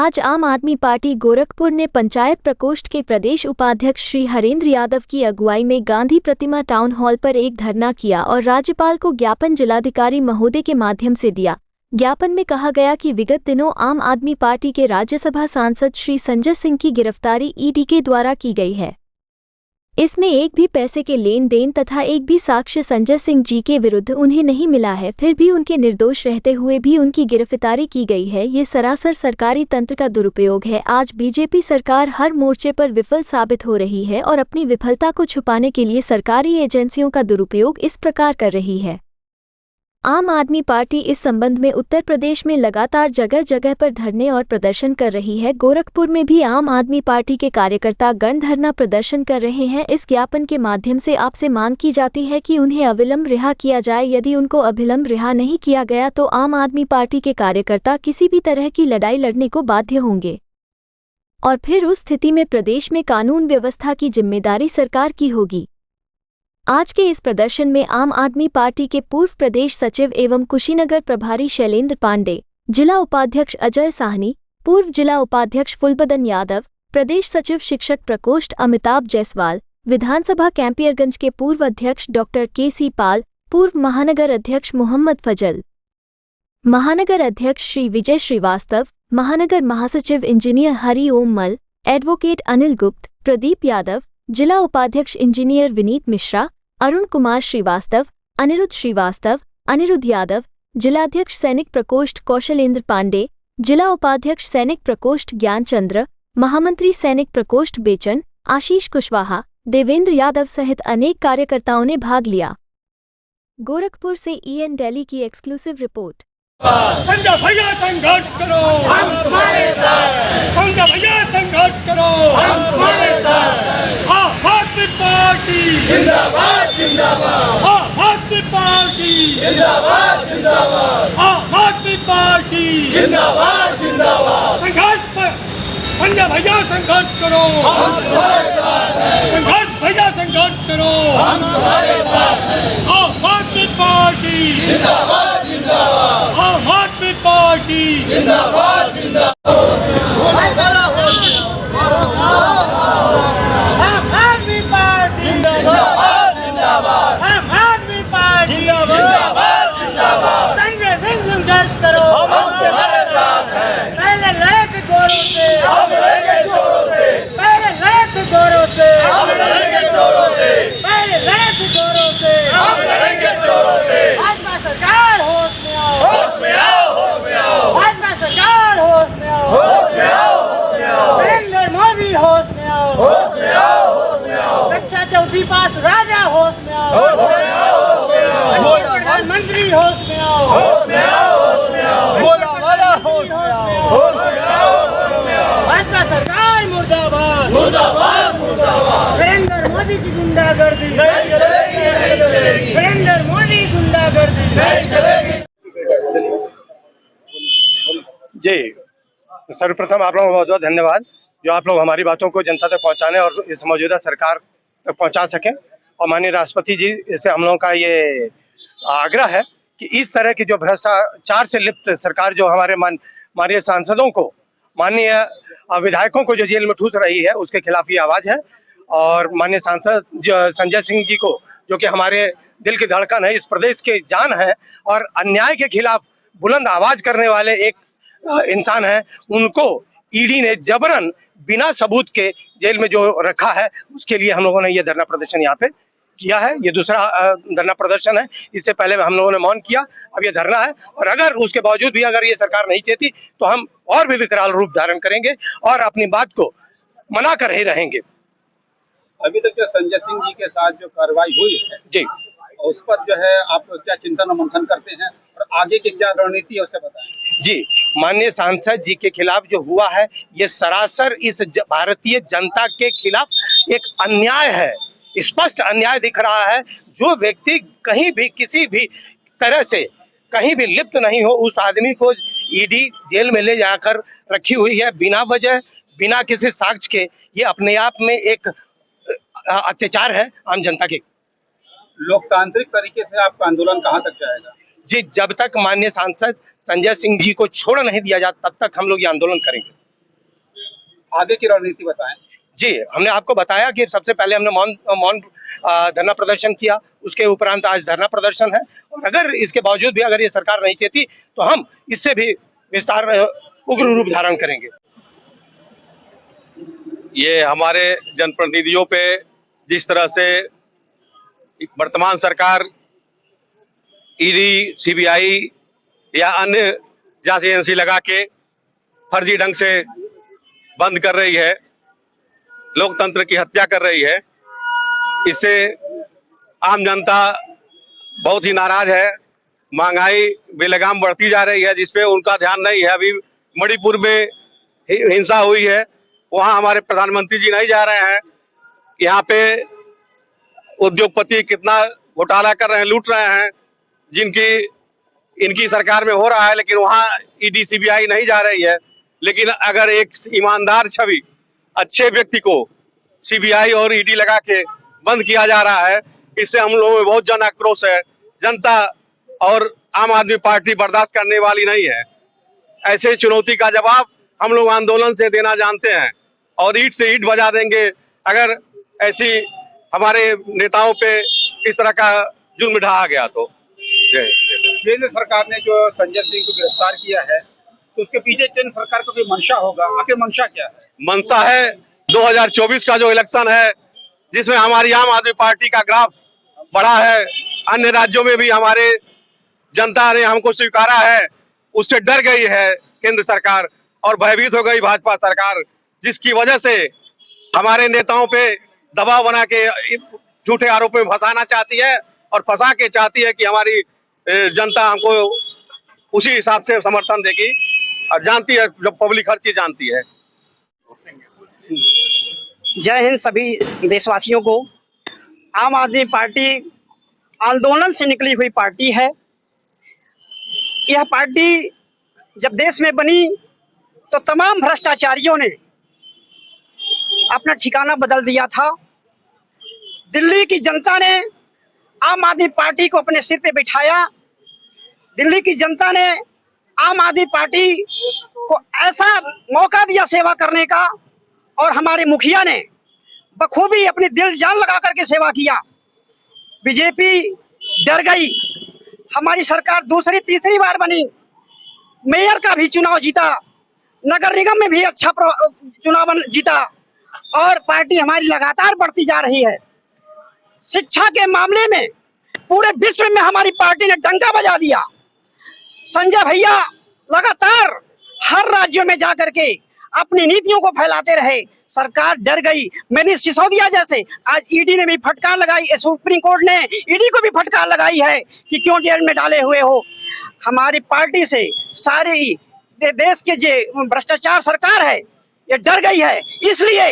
आज आम आदमी पार्टी गोरखपुर ने पंचायत प्रकोष्ठ के प्रदेश उपाध्यक्ष श्री हरेंद्र यादव की अगुवाई में गांधी प्रतिमा टाउन हॉल पर एक धरना किया और राज्यपाल को ज्ञापन जिलाधिकारी महोदय के माध्यम से दिया। ज्ञापन में कहा गया कि विगत दिनों आम आदमी पार्टी के राज्यसभा सांसद श्री संजय सिंह की गिरफ्तारी ईडी के द्वारा की गई है। इसमें एक भी पैसे के लेन देन तथा एक भी साक्ष्य संजय सिंह जी के विरुद्ध उन्हें नहीं मिला है, फिर भी उनके निर्दोष रहते हुए भी उनकी गिरफ्तारी की गई है। ये सरासर सरकारी तंत्र का दुरुपयोग है। आज बीजेपी सरकार हर मोर्चे पर विफल साबित हो रही है और अपनी विफलता को छुपाने के लिए सरकारी एजेंसियों का दुरुपयोग इस प्रकार कर रही है। आम आदमी पार्टी इस संबंध में उत्तर प्रदेश में लगातार जगह जगह पर धरने और प्रदर्शन कर रही है। गोरखपुर में भी आम आदमी पार्टी के कार्यकर्ता गण धरना प्रदर्शन कर रहे हैं। इस ज्ञापन के माध्यम से आपसे मांग की जाती है कि उन्हें अविलंब रिहा किया जाए। यदि उनको अविलंब रिहा नहीं किया गया तो आम आदमी पार्टी के कार्यकर्ता किसी भी तरह की लड़ाई लड़ने को बाध्य होंगे और फिर उस स्थिति में प्रदेश में कानून व्यवस्था की जिम्मेदारी सरकार की होगी। आज के इस प्रदर्शन में आम आदमी पार्टी के पूर्व प्रदेश सचिव एवं कुशीनगर प्रभारी शैलेंद्र पांडे, जिला उपाध्यक्ष अजय साहनी, पूर्व जिला उपाध्यक्ष फुलबदन यादव, प्रदेश सचिव शिक्षक प्रकोष्ठ अमिताभ जायसवाल, विधानसभा कैंपियरगंज के पूर्व अध्यक्ष डॉक्टर के.सी. पाल, पूर्व महानगर अध्यक्ष मोहम्मद फजल, महानगर अध्यक्ष श्री विजय श्रीवास्तव, महानगर महासचिव इंजीनियर हरि ओम मल, एडवोकेट अनिल गुप्त, प्रदीप यादव, जिला उपाध्यक्ष इंजीनियर विनीत मिश्रा, अरुण कुमार श्रीवास्तव, अनिरुद्ध श्रीवास्तव, अनिरुद्ध यादव, जिलाध्यक्ष सैनिक प्रकोष्ठ कौशलेंद्र पांडे, जिला उपाध्यक्ष सैनिक प्रकोष्ठ ज्ञानचंद्र, महामंत्री सैनिक प्रकोष्ठ बेचन, आशीष कुशवाहा, देवेंद्र यादव सहित अनेक कार्यकर्ताओं ने भाग लिया। गोरखपुर से EN दिल्ली की एक्सक्लूसिव रिपोर्ट। संजय भैया संघर्ष करो, हम तुम्हारे साथ। संजय भैया संघर्ष करो, हम तुम्हारे साथ। आम आदमी पार्टी जिंदाबाद जिंदाबाद, आम आदमी पार्टी जिंदाबाद जिंदाबाद, आम आदमी पार्टी जिंदाबाद जिंदाबाद। संघर्ष पर संजय भैया संघर्ष करो, हम तुम्हारे साथ हैं। संघर्ष भैया संघर्ष करो, हम तुम्हारे साथ हैं। आम आदमी पार्टी जिंदाबाद जिंदाबाद, आम आदमी पार्टी जिंदाबाद जिंदाबाद। आम आदमी पार्टी जिंदाबाद जिंदाबाद, आम आदमी पार्टी जिंदाबाद जिंदाबाद। संजय सिंह संघर्ष करो, हम तुम्हारे साथ हैं। पहले लड़े थे गोरों से, हम लड़ेंगे जोरों से। पहले लड़े थे गोरों से, हम लड़ेंगे जोरों से। पहले लड़े थे गोरों से, हम लड़ेंगे जोरों से। भाजपा सरकार होश में आओ, होश में आओ, होश में आओ। भाजपा सरकार होश में आओ, होश में आओ, होश में आओ। नरेंद्र मोदी होश में आओ, होश में आओ, होश में आओ। कक्षा चौथी पास राजा होश में आओ, होश में आओ, होश में आओ। प्रधानमंत्री होश में आओ, होश में आओ, होश में आओ। बोला वाला होश में आओ, होश में आओ, होश में आओ। भाजपा सरकार मुर्दाबाद मुर्दाबाद मुर्दाबाद। नरेंद्र मोदी की गुंडागर्दी नहीं चलेगी, नहीं चलेगी। नरेंद्र मोदी गुंडागर्दी नहीं चलेगी। जी, सर्वप्रथम आप लोगों को बहुत बहुत धन्यवाद जो आप लोग हमारी बातों को जनता तक पहुंचाने और इस मौजूदा सरकार तक पहुंचा सकें। और माननीय राष्ट्रपति जी, इससे हम लोगों का ये आग्रह है कि इस तरह की जो भ्रष्टाचार से लिप्त सरकार जो हमारे माननीय सांसदों को, माननीय विधायकों को जो जेल में ठूस रही है, उसके खिलाफ ये आवाज है। और माननीय सांसद संजय सिंह जी को, जो कि हमारे दिल की धड़कन है, इस प्रदेश के जान है और अन्याय के खिलाफ बुलंद आवाज करने वाले एक इंसान है, उनको ईडी ने जबरन बिना सबूत के जेल में जो रखा है, उसके लिए हम लोगों ने ये धरना प्रदर्शन यहाँ पे किया है। ये दूसरा धरना प्रदर्शन है। इससे पहले हम लोगों ने मौन किया, अब ये धरना है। और अगर उसके बावजूद भी अगर ये सरकार नहीं चाहती तो हम और भी विकराल रूप धारण करेंगे और अपनी बात को मना कर ही रहेंगे। अभी तक जो संजय सिंह जी के साथ जो कार्रवाई हुई है जी, उस पर जो है आप क्या चिंतन और मंथन करते हैं और आगे की क्या रणनीति है उससे बताएं। जी, माननीय सांसद जी के खिलाफ जो हुआ है, ये सरासर इस भारतीय जनता के खिलाफ एक अन्याय है, स्पष्ट अन्याय दिख रहा है। जो व्यक्ति कहीं भी किसी भी तरह से कहीं भी लिप्त नहीं हो, उस आदमी को ईडी जेल में ले जाकर रखी हुई है बिना वजह, बिना किसी साक्ष्य के। ये अपने आप में एक अत्याचार है आम जनता के। लोकतांत्रिक तरीके से आपका आंदोलन कहां तक जाएगा? जी, जब तक माननीय सांसद संजय सिंह जी को छोड़ नहीं दिया जाता, तब तक हम लोग ये आंदोलन करेंगे। आगे की रणनीति बताएं। जी, हमने आपको बताया कि सबसे पहले हमने मौन धरना प्रदर्शन किया, उसके उपरांत आज धरना प्रदर्शन है और अगर इसके बावजूद भी अगर ये सरकार नहीं चाहती तो हम इससे भी विस्तार उग्र रूप धारण करेंगे। ये हमारे जनप्रतिनिधियों पे जिस तरह से वर्तमान सरकार ईडी, सीबीआई या अन्य जांच एजेंसी लगा के फर्जी ढंग से बंद कर रही है, लोकतंत्र की हत्या कर रही है, इससे आम जनता बहुत ही नाराज है। महंगाई बेलगाम बढ़ती जा रही है, जिसपे उनका ध्यान नहीं है। अभी मणिपुर में हिंसा हुई है, वहां हमारे प्रधानमंत्री जी नहीं जा रहे हैं। यहाँ पे उद्योगपति कितना घोटाला कर रहे हैं, लूट रहे हैं, जिनकी इनकी सरकार में हो रहा है, लेकिन वहाँ ईडी सीबीआई नहीं जा रही है। लेकिन अगर एक ईमानदार छवि अच्छे व्यक्ति को सीबीआई और ईडी लगा के बंद किया जा रहा है, इससे हम लोगों में बहुत जन आक्रोश है। जनता और आम आदमी पार्टी बर्दाश्त करने वाली नहीं है। ऐसे चुनौती का जवाब हम लोग आंदोलन से देना जानते हैं और ईंट से ईंट बजा देंगे अगर ऐसी हमारे नेताओं पे इस तरह का जुल्म ढाया गया तो। केंद्र सरकार ने जो संजय सिंह को गिरफ्तार किया है, तो उसके पीछे केंद्र सरकार का कोई मंशा होगा। आखिर मंशा क्या है? मंशा है 2024 का जो इलेक्शन है, जिसमें हमारी आम आदमी पार्टी का ग्राफ बढ़ा है। अन्य राज्यों में भी हमारे जनता ने हमको स्वीकारा है, उससे डर गई है केंद्र सरकार और भयभीत हो गई भाजपा सरकार, जिसकी वजह से हमारे नेताओं पे दबाव बना के झूठे आरोपों में फंसाना चाहती है और फंसा के चाहती है कि हमारी जनता हमको उसी हिसाब से समर्थन देगी। और जानती है, जब पब्लिक हर चीज जानती है। जय हिंद सभी देशवासियों को। आम आदमी पार्टी आंदोलन से निकली हुई पार्टी है। यह पार्टी जब देश में बनी तो तमाम भ्रष्टाचारियों ने अपना ठिकाना बदल दिया था। दिल्ली की जनता ने आम आदमी पार्टी को अपने सिर पे बिठाया। दिल्ली की जनता ने आम आदमी पार्टी को ऐसा मौका दिया सेवा करने का और हमारे मुखिया ने बखूबी अपनी दिल जान लगा करके सेवा किया। बीजेपी डर गई। हमारी सरकार दूसरी तीसरी बार बनी, मेयर का भी चुनाव जीता, नगर निगम में भी अच्छा चुनाव जीता और पार्टी हमारी लगातार बढ़ती जा रही है। शिक्षा के मामले में पूरे विश्व में हमारी पार्टी ने डंका बजा दिया। संजय भैया लगातार हर राज्यों में जाकर के अपनी नीतियों को फैलाते रहे। सरकार डर गई। मैंने सिसोदिया जैसे आज ईडी ने भी फटकार लगाई, सुप्रीम कोर्ट ने ईडी को भी फटकार लगाई है कि क्यों जेल में डाले हुए हो। हमारी पार्टी से सारी देश के जो भ्रष्टाचार सरकार है ये डर गई है, इसलिए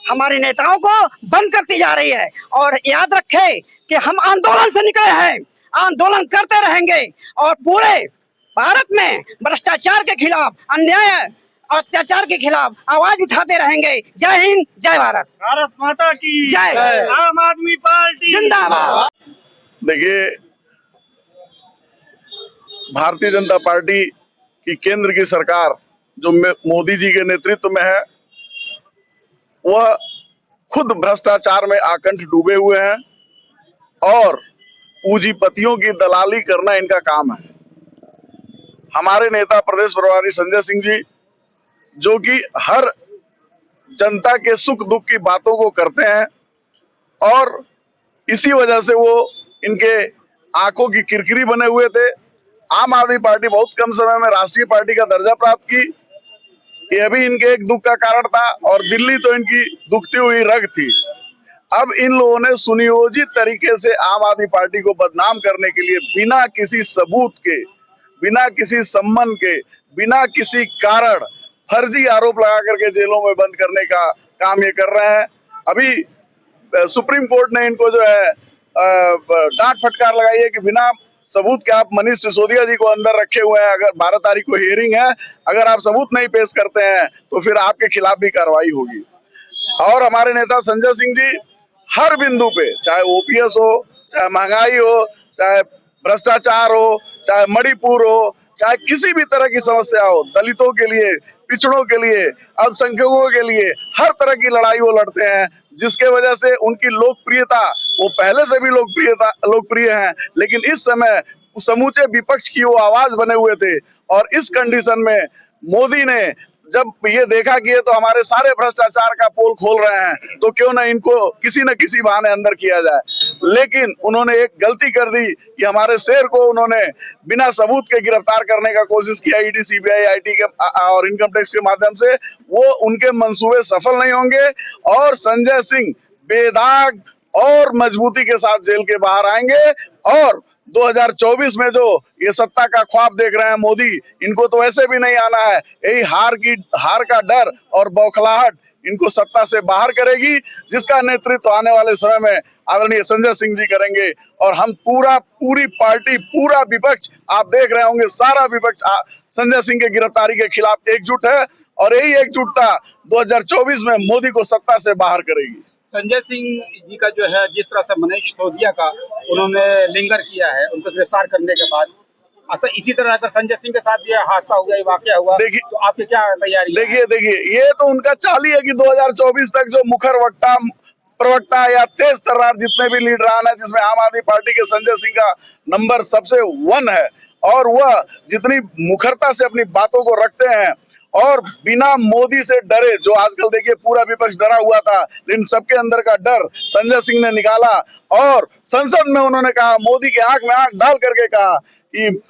हमारे नेताओं को बंद करती जा रही है। और याद रखे कि हम आंदोलन से निकले हैं, आंदोलन करते रहेंगे और पूरे भारत में भ्रष्टाचार के खिलाफ, अन्याय अत्याचार के खिलाफ आवाज उठाते रहेंगे। जय हिंद, जय भारत। भारत माता की जय। आम आदमी पार्टी जिंदाबाद। देखिए, भारतीय जनता पार्टी की केंद्र की सरकार जो मोदी जी के नेतृत्व में है, वह खुद भ्रष्टाचार में आकंठ डूबे हुए हैं और पूंजीपतियों की दलाली करना इनका काम है। हमारे नेता प्रदेश प्रभारी संजय सिंह जी, जो कि हर जनता के सुख दुख की बातों को करते हैं और इसी वजह से वो इनके आंखों की किरकिरी बने हुए थे। आम आदमी पार्टी बहुत कम समय में राष्ट्रीय पार्टी का दर्जा प्राप्त की, यह भी इनके एक दुख का कारण था और दिल्ली तो इनकी दुखती हुई रग थी। अब इन लोगों ने सुनियोजित तरीके से आम आदमी पार्टी को बदनाम करने के लिए बिना किसी सबूत के, बिना किसी सम्मान के, बिना किसी कारण फर्जी आरोप लगा करके जेलों में बंद करने का काम ये कर रहे हैं। अभी सुप्रीम कोर्ट ने इनको जो है डांट फटकार लगाई है कि बिना सबूत के आप मनीष सिसोदिया जी को अंदर रखे हुए हैं। अगर 12 तारीख को हियरिंग है, अगर आप सबूत नहीं पेश करते हैं तो फिर आपके खिलाफ भी कार्रवाई होगी। और हमारे नेता संजय सिंह जी हर बिंदु पे, चाहे ओपीएस हो, चाहे महंगाई हो, चाहे भ्रष्टाचार हो, चाहे मणिपुर हो, चाहे किसी भी तरह की समस्या हो, दलितों के लिए, पिछड़ों के लिए, अल्पसंख्यकों के लिए हर तरह की लड़ाई वो लड़ते हैं, जिसके वजह से उनकी लोकप्रियता, वो पहले से भी लोकप्रिय हैं, लेकिन इस समय समूचे विपक्ष की वो आवाज बने हुए थे। और इस कंडीशन में मोदी ने जब ये देखा कि ये तो हमारे सारे भ्रष्टाचार का पोल खोल रहे हैं, तो क्यों ना इनको किसी न किसी बहाने अंदर किया जाए। लेकिन उन्होंने एक गलती कर दी कि हमारे शेर को उन्होंने बिना सबूत के गिरफ्तार करने का कोशिश किया, ईडी, सीबीआई, आईटी के और इनकम टैक्स के माध्यम से। वो उनके मंसूबे सफल नहीं होंगे और संजय सिंह बेदाग और मजबूती के साथ जेल के बाहर आएंगे। और 2024 में जो ये सत्ता का ख्वाब देख रहे हैं मोदी, इनको तो ऐसे भी नहीं आना है। यही हार का डर और बौखलाहट इनको सत्ता से बाहर करेगी, जिसका नेतृत्व आने वाले समय में आदरणीय संजय सिंह जी करेंगे। और हम पूरी पार्टी, पूरा विपक्ष, आप देख रहे होंगे सारा विपक्ष संजय सिंह के गिरफ्तारी के खिलाफ एकजुट है और यही एकजुटता 2024 में मोदी को सत्ता से बाहर करेगी। संजय सिंह जी का जो है, जिस तरह से मनीष सिसोदिया का उन्होंने लिंगर किया है उनको गिरफ्तार करने के बाद, अच्छा इसी तरह अगर संजय सिंह के साथ ये हादसा हुआ, ये वाकया हुआ, देखिए तो आपकी क्या तैयारी? देखिए ये तो उनका चाल ही है कि 2024 तक जो मुखर प्रवक्ता या तेज तर्रार जितने भी लीडरान है, जिसमें आम आदमी पार्टी के संजय सिंह का नंबर सबसे 1 है, और वह जितनी मुखरता से अपनी बातों को रखते हैं और बिना मोदी से डरे, जो आजकल देखिए पूरा विपक्ष डरा हुआ था, लेकिन सबके अंदर का डर संजय सिंह ने निकाला और संसद में उन्होंने कहा, मोदी के आंख में आंख डाल करके कहा कि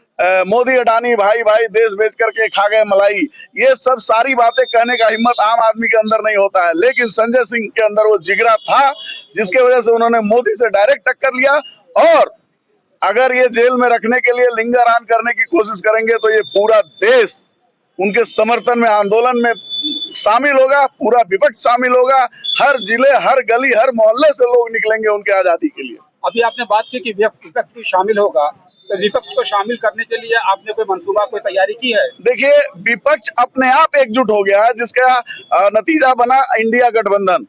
मोदी अडानी भाई भाई देश बेच करके खा गए मलाई। ये सब सारी बातें कहने का हिम्मत आम आदमी के अंदर नहीं होता है, लेकिन संजय सिंह के अंदर वो जिगरा था, जिसके वजह से उन्होंने मोदी से डायरेक्ट टक्कर लिया। और अगर ये जेल में रखने के लिए लिंगारान करने की कोशिश करेंगे तो ये पूरा देश उनके समर्थन में आंदोलन में शामिल होगा, पूरा विपक्ष शामिल होगा, हर जिले, हर गली, हर मोहल्ले से लोग निकलेंगे उनके आजादी के लिए। अभी आपने बात की कि विपक्ष भी शामिल होगा, तो विपक्ष को शामिल करने के लिए आपने कोई मंसूबा, कोई तैयारी की है? देखिए विपक्ष अपने आप एकजुट हो गया है, जिसका नतीजा बना इंडिया गठबंधन।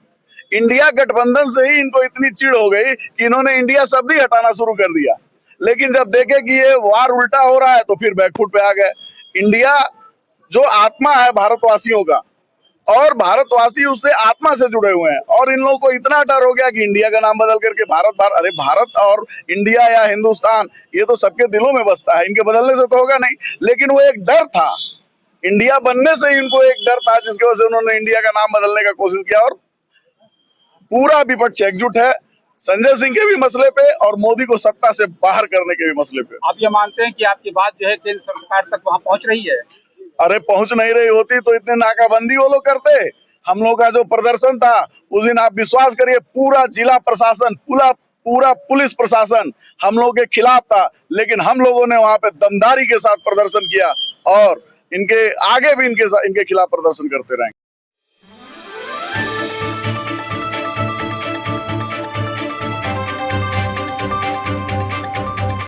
इंडिया गठबंधन से ही इनको इतनी चिढ़ हो गई कि इन्होंने इंडिया शब्द ही हटाना शुरू कर दिया। लेकिन जब देखे कि ये वार उल्टा हो रहा है तो फिर बैकफुट पे आ गए। इंडिया जो आत्मा है भारतवासियों का, और भारतवासी उससे आत्मा से जुड़े हुए हैं, और इन लोगों को इतना डर हो गया कि इंडिया का नाम बदल करके अरे भारत और इंडिया या हिंदुस्तान, ये तो सबके दिलों में बसता है, इनके बदलने से तो होगा नहीं। लेकिन वो एक डर था, इंडिया बनने से इनको एक डर था, जिसकी वजह से उन्होंने इंडिया का नाम बदलने का कोशिश किया। और पूरा विपक्ष एकजुट है संजय सिंह के भी मसले पे और मोदी को सत्ता से बाहर करने के भी मसले पे। आप ये मानते हैं कि आपकी बात जो है केंद्र सरकार तक वहां पहुंच रही है? अरे पहुंच नहीं रही होती तो इतने नाकाबंदी वो लोग करते। हम लोग का जो प्रदर्शन था उस दिन, आप विश्वास करिए, पूरा जिला प्रशासन, पूरा पुलिस प्रशासन हम लोग के खिलाफ था, लेकिन हम लोगों ने वहां पे दमदारी के साथ प्रदर्शन किया और इनके आगे भी इनके खिलाफ प्रदर्शन करते रहेंगे।